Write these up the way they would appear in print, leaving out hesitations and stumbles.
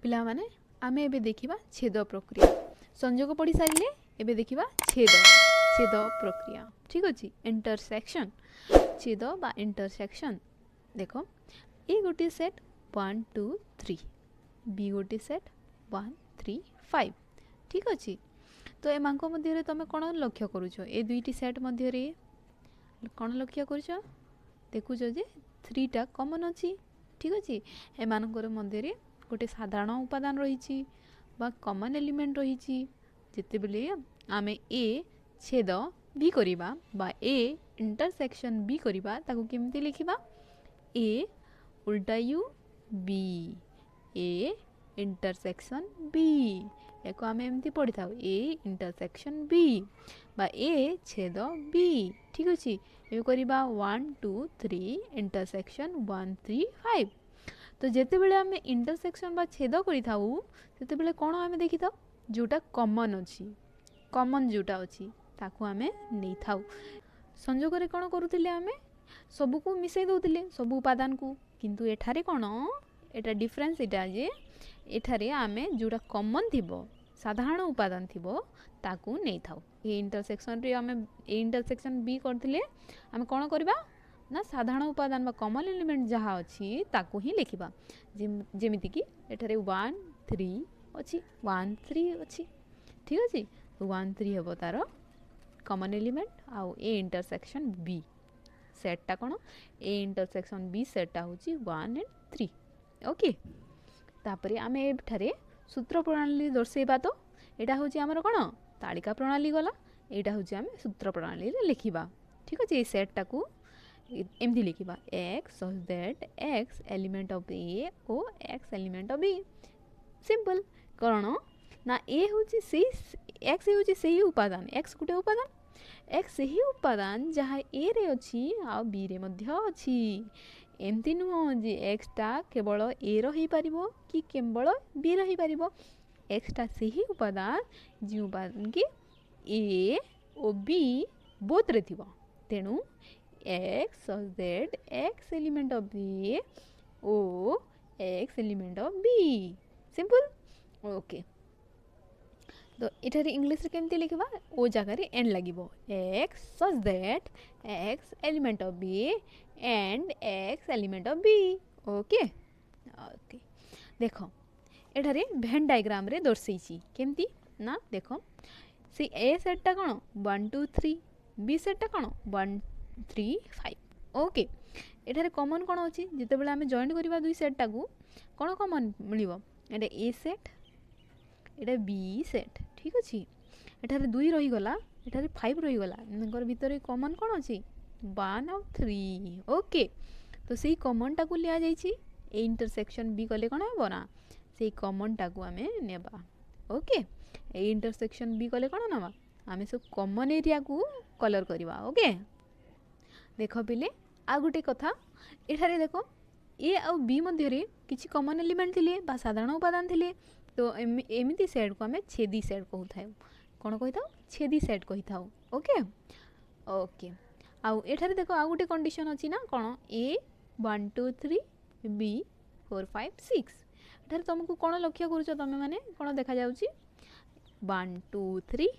पिला माने आमे एबे देखिबा छेद प्रक्रिया संयोग पढ़ी सारिले एबे देखिबा छेद छेद प्रक्रिया ठीक अछि इंटरसेक्शन छेद बा इंटरसेक्शन देखो ए गोटे सेट 1 2 3 बी गोटे सेट 1 3 5 ठीक अछि तो एमांको मध्य रे तमे कोन लक्ष्य करूछो ए दुईटी सेट मध्य रे कोन लक्ष्य करूछो देखुछो जे 3 टा कॉमन अछि ठीक अछि एमानकर मध्य रे गोटे साधारण उपादान रही बा कॉमन एलिमेंट रही जिते बेले आमे ए छेद बी करिबा बा ए इंटरसेक्शन बी करिबा ताको केमती लिखिबा ए उल्टा U B A intersection B एको आमे एमती पढ़ी थाउ ए इंटरसेक्शन बी बा ए छेद बी ठीक अछि ए करिबा 1 2 3 इंटरसेक्शन 1 3 5 तो जेते बेले आमे इंटरसेक्शन बा छेद करि थाउ सेते बेले कोन आमे देखि थाउ जोटा कॉमन अछि कॉमन जोटा अछि ताको आमे नै थाउ संयोग रे कोन करूथिले आमे सबु को मिसै दउथिले सबु उपादान को किंतु एठारे कोन एटा डिफरेंस एटा जे एठारे आमे जोटा कॉमन थिबो साधारण उपादान थिबो ताकू नै थाउ ए इंटरसेक्शन रे आमे ए इंटरसेक्शन बी करथिले आमे कोन करबा ना साधारण उपादान बा कॉमन एलिमेंट जहा अछि ताकू ही लिखिबा जेमिति कि एठारे 1 3 अछि 1 3 अछि ठीक अछि 1 3 हेबो तारो कॉमन एलिमेंट आउ ए इंटरसेक्शन बी सेट टा कोन ए इंटरसेक्शन बी सेट टा होची 1 एंड 3 ओके तापरे आमे एठारे सूत्र प्रणाली दर्शेबा तो एटा होची हमर कोन तालिका प्रणाली गला एटा होची आमे सूत्र प्रणाली रे लिखिबा ठीक अछि ए सेट टा को एमदी लिखिबा x such that x element of a o x element of b simple कारण ना a होची से x होची सेही उपादान x गुटे उपादान x सेही उपादान जहा a रे अछि आ b रे मध्य अछि एमती नु जे x टा केवल a रही परिबो कि केवल b रही परिबो x टा सेही उपादान जे उपादान कि a ओ b बोथ रे थिबो तेनु x such that x element of A O x element of B simple okay तो इठारे इंग्लिश रे केमती लिखबा ओ जगह रे and लागिबो x such that x element of B and x element of B okay okay देखो एठारे वेन डायग्राम रे दर्शैछि केमती ना देखो से ए सेट टा कोन 1 2 3 बी सेट टा कोन 1 3 5 ओके एठारे कॉमन कोन अछि जते बेले हमें जॉइन करिबा दुई सेट टाकू कोन कॉमन मिलिबो एटा ए सेट एटा बी सेट ठीक अछि एठारे 2 रही गला एठारे 5 रही गला नकर भीतर कॉमन कोन अछि 1 और 3 ओके तो सेही कॉमन टाकू लिया जाईछि ए इंटरसेक्शन बी कले कोन हेबो ना सेही कॉमन टाकू हमें नेबा ओके ए इंटरसेक्शन बी कले कोन नबा हमें सब कॉमन एरिया को कलर करिबा ओके देख पिले आ गोटे कथा एठारे देखो ए आ बी मध्य रे किछि कॉमन एलिमेंट थिले बा साधारण उपादान थिले तो एमिति सेट को हमें छेदी सेट कहू थाउ कोन कहि थाउ छेदी सेट कहि थाउ ओके ओके आ एठारे देखो आ गोटे कंडीशन अछि ना कोन ए 1 2 3 बी 4 5 6 एठारे तुमको कोन लक्ष्य करूछ तमे माने कोन देखा जाउची 1 2 3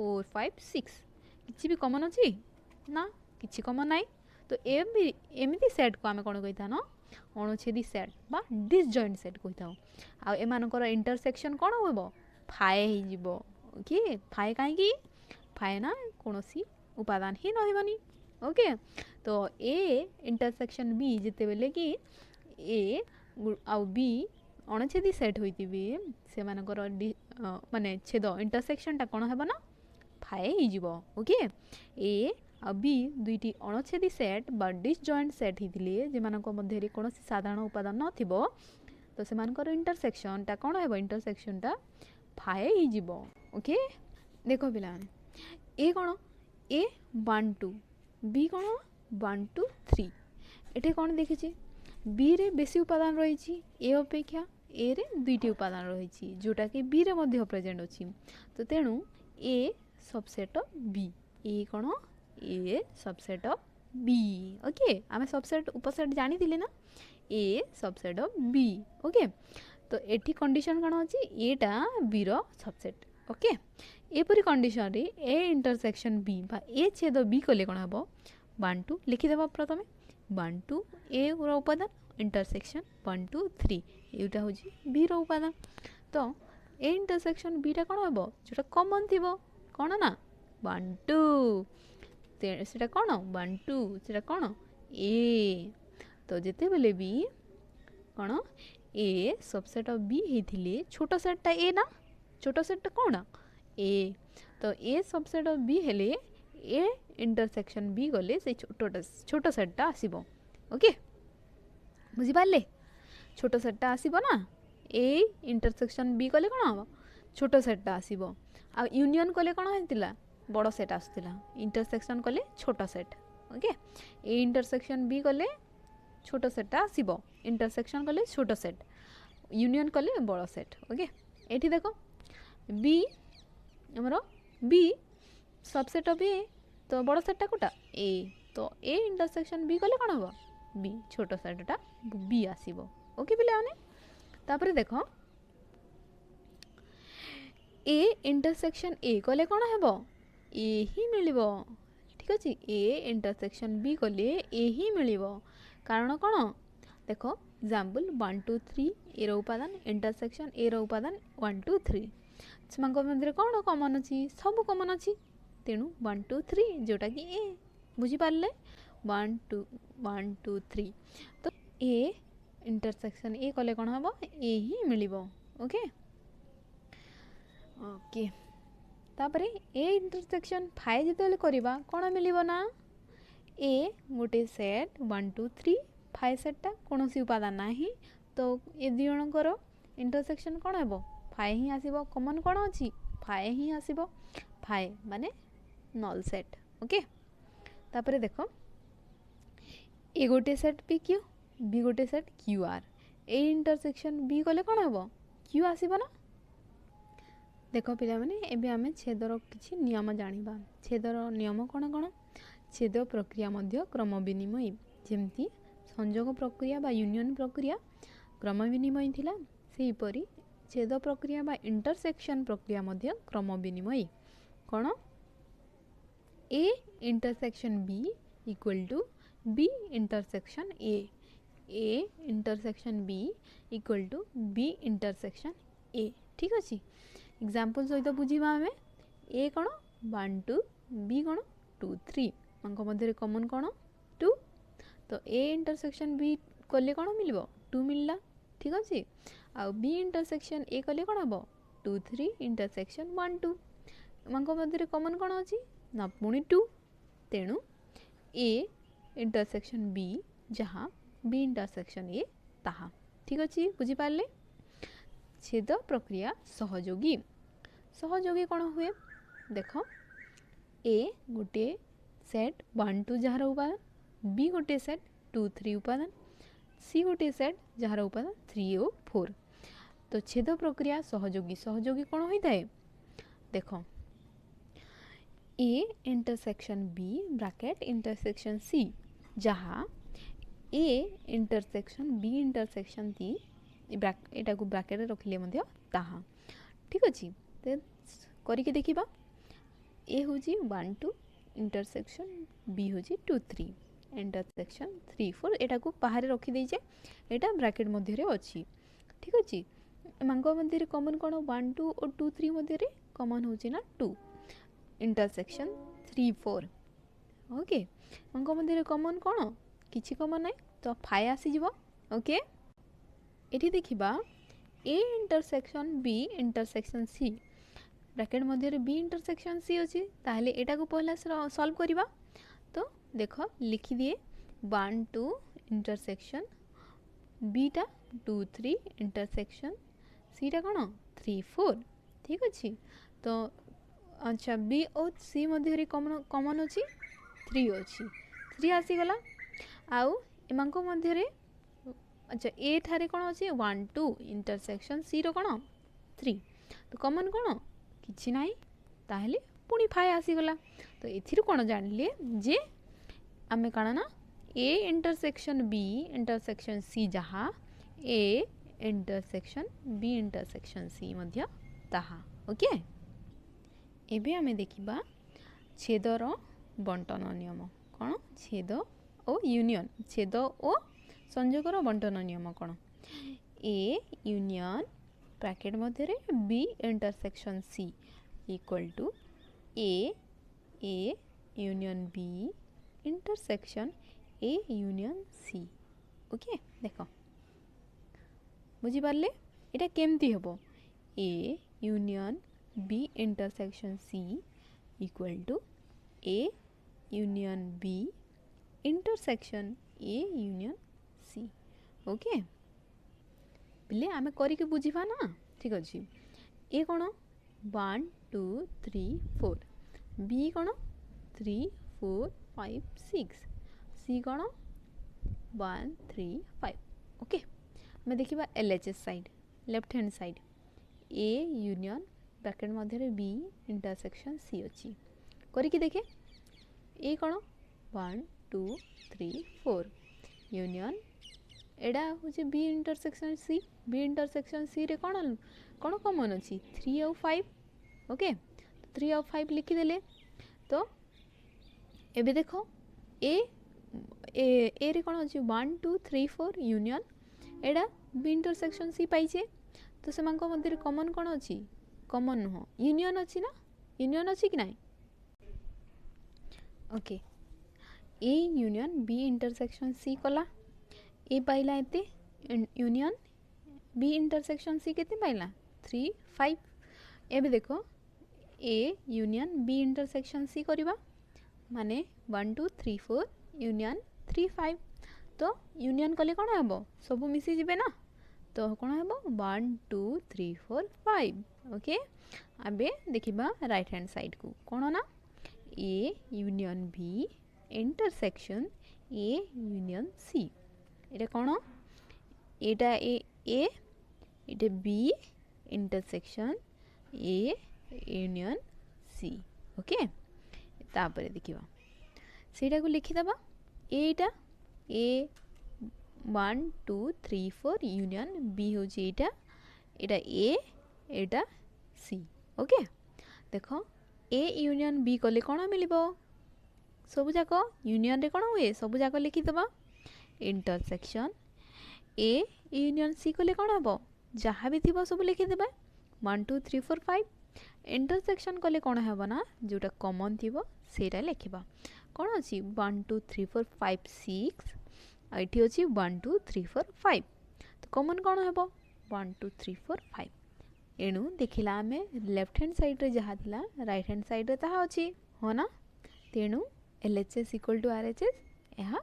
4 5 6 किछि भी कॉमन अछि ना किछि कॉमन नाही तो एमिति सेट को आमे कोन कहिता न अणुछेदी सेट बा डिसजॉइंट सेट कहिताउ आ एमानकर इंटरसेक्शन कोन होबो फाय हि जिवो ओके फाय काहे की फाय ना कोनोसी उपादान ही नहिबनी ओके तो ए इंटरसेक्शन बी जते बेले कि ए आ बी अणुछेदी सेट होइतिबे से मानकर माने छेद इंटरसेक्शन टा कोन हेबो ना फाय हि जिवो ओके ए आ बी दुईटी अणुछेदी सेट बा डिसजॉइंट सेट हिथिले जे मानको मध्ये रे कोनोसी साधारण उपादान न थिबो तो से मानकर इंटरसेक्शन टा कोन हेबो इंटरसेक्शन टा फाय हि जिवो ओके देखो पिला ए कोन ए 1 2 बी कोन 1 2 3 एठे कोन देखिछि बी रे बेसी उपादान रहिछि ए अपेक्षा ए रे दुईटी उपादान रहिछि जोटा कि बी रे मध्ये प्रेजेंट अछि तो तेनु ए सबसेट ऑफ बी ए कोन A subset of B okay आमे सबसेट उपसेट जानि दिले ना A subset of B okay तो एठी कंडीशन कौन अच्छी एटा बी रो सबसेट ओके एपरी कंडीशन रे ए इंटरसेक्शन बी बा ए छेद बी कले कौन हम 1 2 लिखिदेव प्रथम 1 2 ए रो उपादान इंटरसेक्शन 1 2 3 एटा हूँ बी रो उपादान तो ए इंटरसेक्शन बीटा कौन हम जो कमन थी कौन ना 1 2 से कौन 1 2 से कौन ए तो जिते बेले भी कौन ए सबसेट ऑफ बी होते छोट सेटा ए ना छोट सेट कौन ए तो ए सबसेट ऑफ बी हेले ए इंटरसेक्शन बी गले से छोट सेटा आसीबो ओके बुझी पारले छोट सेटा आसीबो ना ए इंटरसेक्शन बी गले कौन हम छोट सेटा आसीबो आ यूनियन कले कौन होइतिला बड़ सेट आसुतिला इंटरसेक्शन कले छोट set okay A intersection B गले छोट सेटा आसीबो इंटरसेक्शन कले छोट सेट यूनियन कले बड़ सेट ओके एठी देखो बी हमरो बी सबसेट ऑफ ए तो बड़ सेटा कोटा ए तो ए इंटरसेक्शन बी कले कौन हम बी छोट सेटा बी आसीबो ओके पिले आने तापर देखो ए इंटरसेक्शन ए कले कौन हेबो ए ही मिलिबो ठीक अछि ए इंटरसेक्शन बी कले ए ही मिलिबो कारण कौन देखो एग्जांपल 1 2 3 ए रो उपादान इंटरसेक्शन ए रो उपादान 1 2 3 सेमांक मध्य कौन कमन अच्छी सब कमन अच्छी तेणु 1 2 3 जोटा कि ए बुझी पारले 1 2 3 तो ए इंटरसेक्शन ए कले कौन हम ए ही मिलिबो ओके ओके तापरे ए इंटरसेक्शन फाइ जिते करवा कौन मिलिबो ना ए गोटे सेट 1 2 3 फाइ सेटा कौन सी उपादान नाही तो ए दुई जनकर इंटरसेक्शन कौन हेबो फाइ ही आसीबो कमन कौन अच्छी फाइ ही आसीबो फाइ माने नल सेट ओके तापरे देखो ए गोटे सेट पी क्यू बी गोटे set Q R A intersection B कले कौन हेबो क्यू आसीबो ना देखो पिला माने एबे आमे छेदर किछि नियम जानिबा छेदर नियम कौन कौन छेद प्रक्रिया मध्य क्रम विनिमय जेमती संयोग प्रक्रिया बा यूनियन प्रक्रिया क्रम विनिमय थिला सेही परी छेद प्रक्रिया बा इंटरसेक्शन प्रक्रिया मध्य क्रम विनिमय कौन A intersection B equal to B intersection A intersection B equal to B intersection A ठीक अच्छे एग्जांपल सहित बुझीबा हमें ए कौन 1 2 बी कौन 2 3 मांक मध्य कॉमन कौन 2 तो ए इंटरसेक्शन बी कले कौन मिलबो 2 मिलला ठीक अच्छे आ बी इंटरसेक्शन ए कले कौन हम 2 3 इंटरसेक्शन 1 2 मांक मध्य कॉमन कौन अच्छी ना पुणी 2 तेणु ए इंटरसेक्शन बी जहाँ बी इंटरसेक्शन ए ताहा ठीक अच्छे बुझीपारे छेद प्रक्रिया सहयोगी सहयोगी कौन हुए देख ए गोटे सेट 1 2 जार उपादान बी गोटे सेट 2 3 उपादान सी गोटे सेट जार उपादान 3 और 4 तो छेद प्रक्रिया सहयोगी सहयोगी कौन होता है देख A intersection B bracket intersection C जहाँ A intersection B intersection C एटा को ब्रैकेट रखिले मध्य ताहा ठीक अच्छे तो करके देखिबा ए हूँ 1 2 इंटरसेक्शन बी हूँ 2 3 इंटरसेक्शन 3 4 एटा को बाहर रखी देजे एटा ब्रैकेट मध्य अच्छी ठीक अच्छे मांक मध्य कॉमन कौन 1 2 और 2 3 मध्य कॉमन होची ना 2 इंटरसेक्शन 3 4 ओके मांक मध्य कॉमन कौन किछि कॉमन नहीं तो फाइ आसीजिवो ओके एठी देखिबा A intersection B intersection C bracket मध्य बी इंटरसेक्शन सी अच्छी ताहले एटा को पहला सॉल्व करिबा तो देखो लिखि दिए 1 2 इंटरसेक्शन बीटा 2 3 इंटरसेक्शन सीटा कौन 3 4 ठीक अच्छे तो अच्छा बी और सी मध्य कॉमन अच्छी 3 अच्छी 3 आसीगला आउ एमांको मध्य अच्छा ए ठारे कौन अच्छे 1 2 इंटरसेक्शन सी रो कौन 3 तो कॉमन कौन किछि नाही ताहले पुणी फाइ आसीगला तो एथिरु कौन जानिले जे आमे काना ना A intersection B intersection C जहाँ A intersection B intersection C मध्य ताहा ओके। एबे आमे देखिबा छेदर बंटन नियम कौन छेद और यूनियन छेद और संयोगर बंटन नियम कौन ए यूनियन ब्रैकेट मध्य B intersection C equal to A union B intersection A union C okay. देख बुझी पारले एटा केमती हबो A union B intersection C equal to A union B intersection A union C okay. बिले आमे करी के बुझीबा ना ठीक अछि। ए कोन 1 2 3 4 बी कोन 3 4 5 6 सी कोन 1 3 5 ओके। मैं देखिबा LHS side left hand side A union bracket मध्य बी इंटरसेक्शन सी अछि करी के देखे ए कोन 1 2 3 4 यूनियन एडा होचे बी इंटरसेक्शन सी रे कोन कोन कॉमन अछि 3 और 5 ओके। 3 और 5 लिखि देले तो एबे देखो ए रे कोन अछि 1 2 3 4 यूनियन एडा बी इंटरसेक्शन सी पाइछे तो सेमान को मध्य कॉमन कोन अछि कॉमन नुह यूनियन अछि ना यूनियन अछि कि नाही okay. A union B intersection C कला ए पाइला एते यूनियन बी इंटरसेक्शन सी केते पाइला 3 5 एबे देखो A union B intersection C करिबा माने 1 2 3 4 यूनियन 3 5 तो यूनियन कले कोन हेबो सब मिसी जिबे ना तो कोन हेबो 1 2 3 4 5 ओके। अबे देखिबा राइट हैंड साइड को कोन ना A union B intersection A union C एटा कोन एटा ए एटा B intersection A union C okay. तापर देखिबा सेटा को लिखि दबा एटा ए 1 2 3 4 यूनियन बी हो जे एटा एटा ए एटा सी ओके। देखो ए यूनियन बी कले कोन मिलिबो सब जाक यूनियन रे कोन हुए सब जाक लिखि दबा इंटरसेक्शन ए यूनियन सी कले कोन हबो जहाँ भी थिबो सब लिखि देबा 1 2 3 4 5 इंटरसेक्शन कले कोन हबो ना जोटा कॉमन थिबो सेटा लिखिबा कोन अछि 1 2 3 4 5 6 आइठी अछि 1 2 3 4 5 तो कॉमन कोन हबो 1 2 3 4 5 एणु देखिला आमे लेफ्ट हैंड साइड रे जहा थिला राइट हैंड साइड रे ताहा अछि हो ना तेणु एलएचएस इक्वल टू आरएचएस यह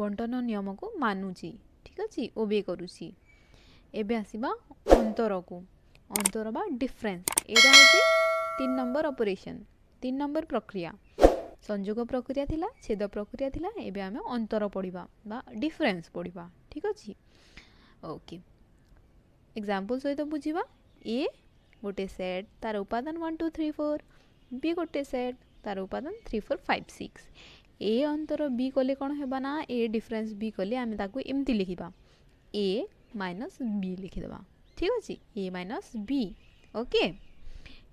बंटन नियम को मानुची ठीक अछि ओबे करूची। एबे आसीबा अंतर को अंतर बा डिफरेंस एटा होची 3 नंबर ऑपरेशन 3 नंबर प्रक्रिया संयोग प्रक्रिया थिला छेद प्रक्रिया थिला एबे आमे अंतर पढिबा बा डिफरेंस पढिबा ठीक अछि ओके। एग्जांपल सहित बुझिबा ए गोटे सेट तार उपादान 1 2 3 4 बी गोटे सेट तार उपादान 3 4 5 6 ए अंतर बी कले कोन हेबा ना ए डिफरेंस बी कले आमे ताकू एम्ति लिखिबा ए माइनस बी लिखि देबा ठीक अछि A minus B okay.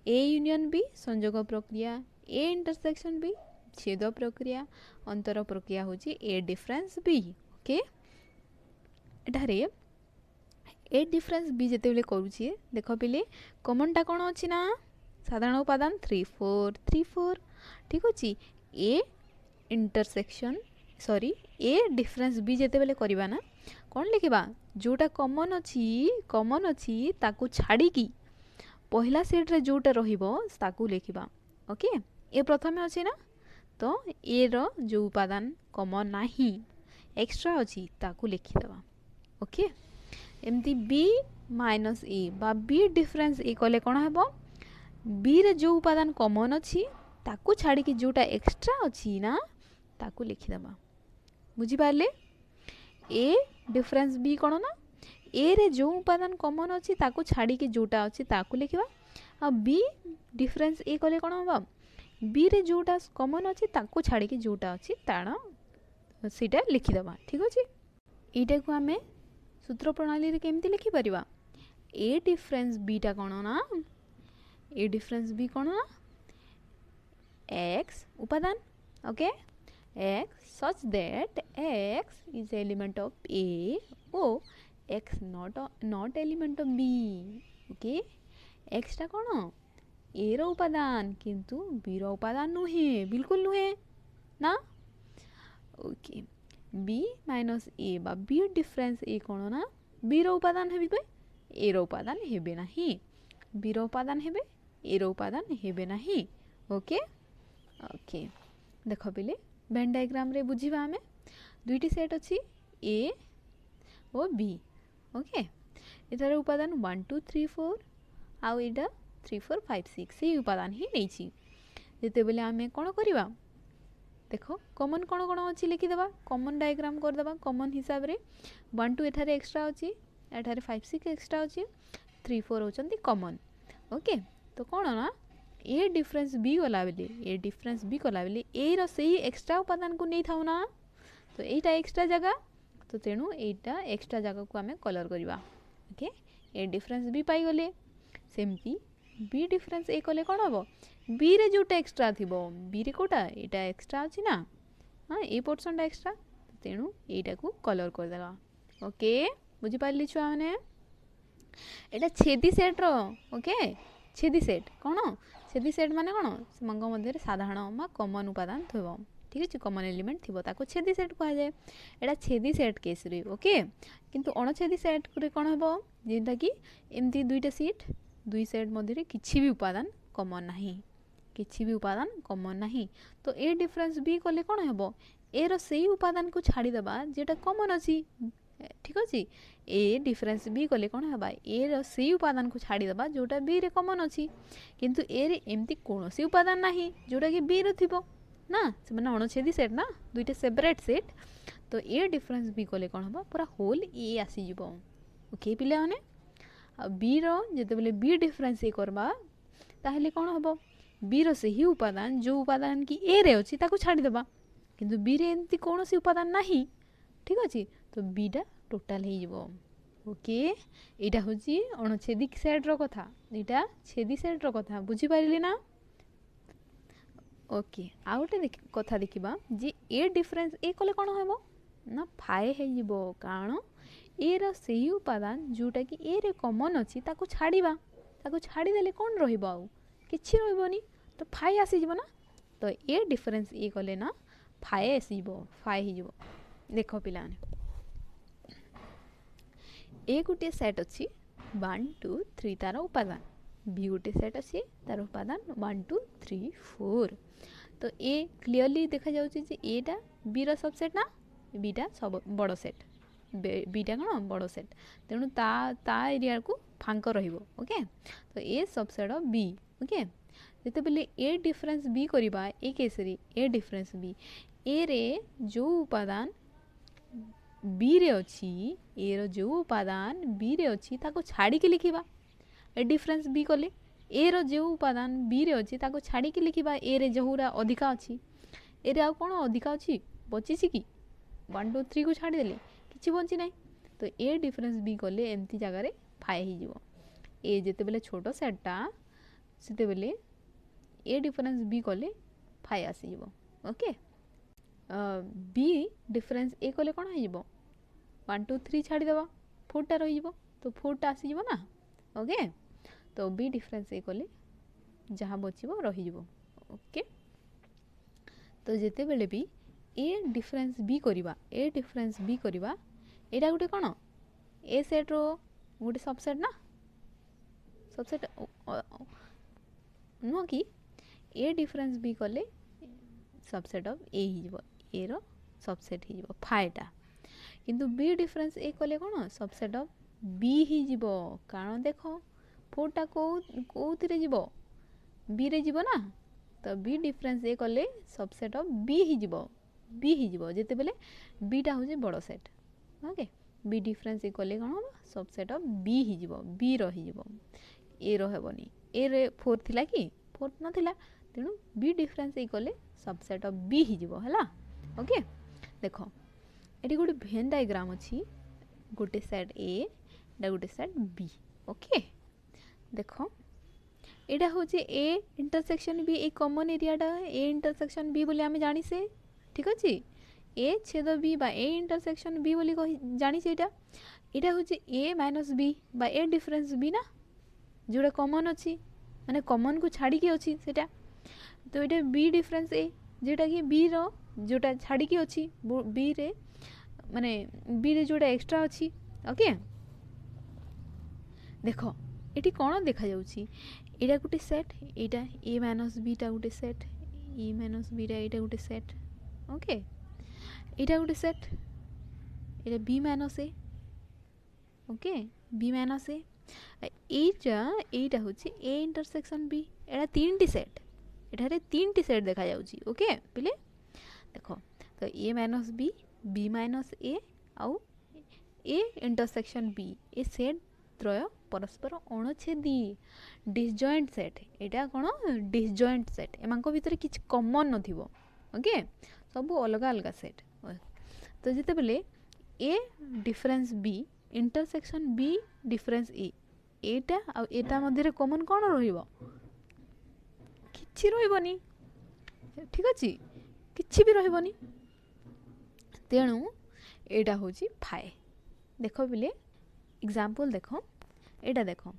A union B संयोग प्रक्रिया ए इंटरसेक्शन बी छेद प्रक्रिया अंतर प्रक्रिया होची ए डिफरेंस बी ओके। एठारे ए डिफरेंस बी जेते बेले करूची देखो पिले कॉमन टा कोन अछि ना साधारण उपादान 3 4 3 4 ठीक अछि A intersection sorry A difference B जेते बेले करिबा ना कोन लिखिबा जोटा कॉमन अछि ताकू छाडी की पहिला सेट रे जोटा रहिबो ताकू लिखिबा ओके। ए प्रथमे अछि ना तो ए रो जो उपादान कॉमन नाही एक्स्ट्रा अछि ताकू लिखि देबा ओके। एमती बी माइनस ए बा बी डिफरेंस ए कले कोन हेबो बी रे जो उपादान कॉमन अछि ताकू छाडी की जोटा एक्स्ट्रा अछि ना ताकू लिखि देबा बुझी पारले। ए डिफरेंस बी कोन ना ए रे जो उपादान कॉमन अछि ताकू छाडी की जोटा अछि ताकू लिखिबा आ बी डिफरेंस ए कले कोन होबा बी रे जोटा कॉमन अछि ताकू छाडी की जोटा अछि ताण सीटा लिखि देबा ठीक अछि। एटा को हमें सूत्र प्रणाली रे केमती लिखि परिबा ए डिफरेंस बी टा कोन ना ए डिफरेंस बी कोन ना x उपादान okay x such that x is element of a o x not element of b okay x टा कोन a रो उपादान किंतु b रो उपादान नुहे बिल्कुल नुहे ना ओके b माइनस a बा b डिफरेंस a कोन ना b रो उपादान हेबे a रो उपादान हेबे नाही b रो उपादान हेबे a रो उपादान हेबे नाही ओके ओके देखो बिले वेन डायग्राम रे बुझीबा हमें दुईटी सेट अछि a और b ओके एटार उपादान 1 2 3 4 आउ एटा 3 4 5 6 से उपादान ही नै छी जेते बेले हमें कोन करबा देखो कॉमन कोन कोन अछि लिखि देबा कॉमन डायग्राम कर देबा कॉमन हिसाब रे 1 2 एठारे एक्स्ट्रा अछि एठारे 5 6 एक्स्ट्रा अछि 3 4 होचंती कॉमन ओके तो कोन ना ए डिफरेंस बी गला बेले ए डिफरेंस बी गला बेले ए रो सही एक्स्ट्रा उपादान को नै थाउ ना तो एटा एक्स्ट्रा जगह तो तेनु एटा एक्स्ट्रा जगह को हमें कलर करबा ओके ए डिफरेंस बी पाई गले सेमती बी डिफरेंस ए कले कोन हबो बी रे जोटा एक्स्ट्रा थिबो बी रे कोटा एटा एक्स्ट्रा अछि ना हां ए पोर्शन टा एक्स्ट्रा तेनु एटा को कलर कर देला ओके बुझी पाली छुआ माने एटा छेदी सेट रो ओके छेदी सेट कोन छेदी सेट माने कोन समंग मध्ये साधारण मा कॉमन उपादान थबो ठीक अछि कॉमन एलिमेंट थिबो ताको छेदी सेट कहा जाय एटा छेदी सेट केस रे ओके किंतु अणछेदी सेट रे कोन हबो जेंता कि एमती दुईटा सेट दुई सेट मध्ये किछि भी उपादान कॉमन नाही किछि भी उपादान कॉमन नाही तो ए डिफरेंस बी कोले कोन हबो ए रो सेही उपादान को छाडी देबा जेटा कॉमन अछि ठीक अछि ए डिफरेंस बी कोले कोन हबा ए रो सेही उपादान को छाडी देबा जोटा बी रे कॉमन अछि किंतु ए रे एमती कोनोसी उपादान नाही जोटा कि बी रे थिबो ना से माने अणछेदी सेट ना दुईटा सेपरेट सेट तो ए डिफरेंस बी कोले कोन हबा पूरा होल ए आसी जिवो ओके पिले माने बी रो जते बेले बी डिफरेंस ए करबा ताहले कोन हबो बी रो सही उपादान जो उपादान की ए रे अछि ताको छाडी देबा किंतु बी रे एंती कोनोसी उपादान नाही ठीक अछि तो बी टा टोटल हे जिवो ओके एटा होची अणछेदी सेट रो कथा एटा छेदी सेट रो कथा बुझी पारिले ना ओके आउटे कथा देखिबा जे ए डिफरेंस ए कोले कोन हेबो ना फाए हे जिवो कारण ए रो सही उपादान जोटा कि ए रे कॉमन अछि ताको छाडी देले कोन रहिबो आ किछि रहिबोनी तो फाए आसी जिवो ना तो ए डिफरेंस ए कोले ना फाए आसी जिवो फाए हे जिवो देखो पिलाने ए गुटे सेट अछि 1 2 3 तार उपादान बी गुटे सेट अछि तार उपादान 1 2 3 4 तो ए क्लियरली देखा जाउछि जे एटा बी रो सबसेट ना बीटा सब बड़ो सेट बीटा कोन बड़ो सेट तेनु ता एरिया को फांक रहिबो ओके तो ए सबसेट ऑफ बी ओके जते बेले ए डिफरेंस बी करबा ए केस रे ए डिफरेंस बी ए रे जो उपादान बी रे अछि ए रो जो उपादान बी रे अछि ताको छाडी के लिखिबा ए डिफरेंस बी कोले ए रो जो उपादान बी रे अछि ताको छाडी के लिखिबा ए रे जहुरा अधिका अछि ए रे आ कोन अधिका अछि बची छि कि 1 2 3 को छाडी देले किछि बंची नै तो ए डिफरेंस बी कोले एम्ति जगह रे फाय हि जिवो ए जेते बेले छोटो सेटटा सेते बेले ए डिफरेंस बी कोले फाय आसी जिवो ओके बी डिफरेंस ए कोले कोन हिजबो 1 2 3 छाडी देबा 4 टा रहि जिवो तो 4 टा आसी जिवो ना ओके तो बी डिफरेंस ए कोले जहां बचिबो रहि जिवो ओके तो जेते बेले भी ए डिफरेंस बी करिबा एटा गुटे कोन ए सेट रो गुटे सबसेट ना सबसेट नो कि ए डिफरेंस बी कले सबसेट ऑफ ए ही जिवो ए रो सबसेट ही जिवो फायटा किंतु बी डिफरेंस ए कले कोन सबसेट ऑफ बी ही जिवो कारण देखो फोरटा कोउथिरे जिवो बी रे जिवो ना तो बी डिफरेंस ए कले सबसेट ऑफ बी ही जिवो जेते बेले बी टा होजे बड़ो सेट ओके बी डिफरेंस ए कले कोन सबसेट ऑफ बी ही जिवो बी रो ही जिवो ए रो हेबोनी ए रे 4 थिला कि 4 नथिला तेनु बी डिफरेंस ए कले सबसेट ऑफ बी ही जिवो हला ओके देखो एटी गुड वेन डायग्राम अछि गोटे सेट ए एटा गोटे सेट बी ओके देख एटा हूँ A intersection B A common एरियाटा ए इंटरसेक्शन बी बोली आम जानी से ठीक अच्छे ए छेद बी बा ए इंटरसेक्शन बी बोली जानी से एटा हूँ ए माइनस बी बा ए डिफरेंस बी ना जोड़ा कॉमन अच्छी माने कॉमन को छाड़ी की अच्छी सेटा तो ये बी डिफरेंस ए जोटा कि बी रो जोटा छाड़ी की अच्छी बी रे माने बी रे जोटा एक्स्ट्रा अच्छी ओके देख ये कौन देखा जाउची एटा गोटे सेट एटा ए माइनस बी टा गोटे सेट ए माइनस बी टा एटा गोटे सेट ओके एटा गोटे सेट एटा बी माइनस ए ओके बी माइनस ए एटा होची ए इंटरसेक्शन बी एटा तीन सेट एठारे तीन सेट देखा जाउची ओके पिले देखो तो A minus B B minus A आउ ए इंटरसेक्शन बी ए सेट त्रय परस्पर अणुछेदी डिसजॉइंट सेट एटा कौन डिसजॉइंट सेट एमांको भितर किछ कॉमन नथिबो ओके सब अलग अलग सेट तो जिते बेले A difference B intersection B difference A एटा आ एटा मध्य कॉमन कौन रहिबो किछि रहिबोनी ठीक अछि किछि भी रहिबोनी तेणु एटा होची फाए देखो बिले एग्जांपल देखो एटा देखो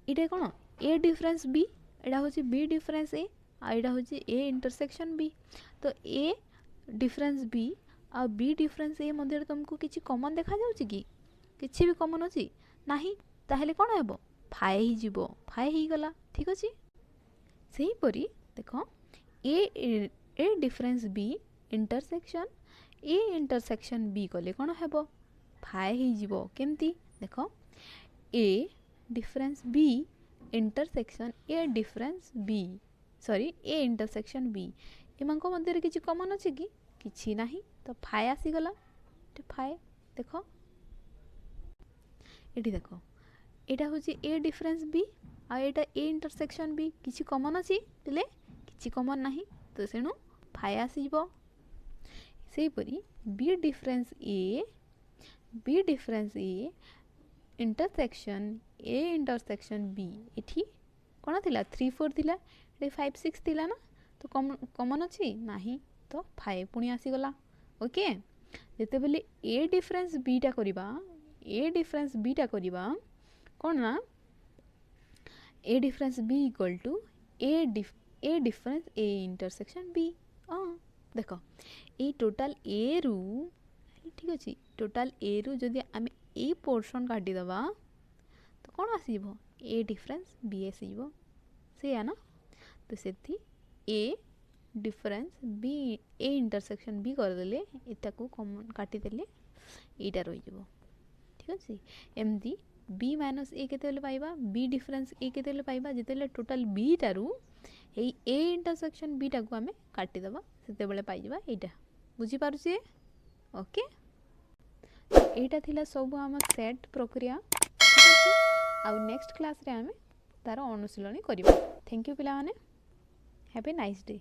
एटा कौन ए डिफरेंस बी एटा होची बी डिफरेंस ए आ एटा होची ए इंटरसेक्शन बी तो ए डिफरेंस बी आ बी डिफरेंस ए मध्य तुमको किछि कॉमन देखा जाउची कि किछि भी कॉमन अछि नाही ताहेले कोन हेबो फाए ही जीवो फाए ही गला ठीक अछि सही परी देखो A difference B intersection A intersection B कले कोन हेबो फाए ही जीवो केमती देखो A difference B intersection A difference B sorry A intersection B एमांको मध्य किछि कॉमन अछि कि किछि नाही तो फाए आसी गला तो फाए देखो एटी देखो एटा होची ए डिफरेंस बी आ एटा ए इंटरसेक्शन बी किछि कॉमन अछि तले किछि कॉमन नाही तो सेनु फाए आसी जिवो सेही परी B difference A intersection A intersection B एठी कोन थिला 3 4 थिला ए 5 6 थिला ना तो कॉमन अछि नाही तो फाए पुणी आसी गला ओके जेते बेले ए डिफरेंस बी टा करिबा कोन ना A difference B equal to A difference A intersection B देखो ए टोटल ए रु ठीक अछि टोटल ए रु जदि आमे ए पोर्शन काटी दबा तो कोन आसीबो ए डिफरेंस बी आसीबो से या ना तो सेथि A difference B A intersection B कर देले एटा को कॉमन काटी देले एटा रहि जबो ठीक अछि एमदी बी माइनस ए केते ले पाइबा बी डिफरेंस ए केते ले पाइबा जेतेले टोटल बी टारू ए इंटरसेक्शन बी टा को हमें काटी दबा सेते बेले पाइ जबा एटा बुझी पारु छी ओके एटा थिला सब हम सेट प्रक्रिया ठीक अछि आ नेक्स्ट क्लास रे हमें तार अनुशीलनी करिबा थैंक यू पिला माने हैव ए नाइस डे।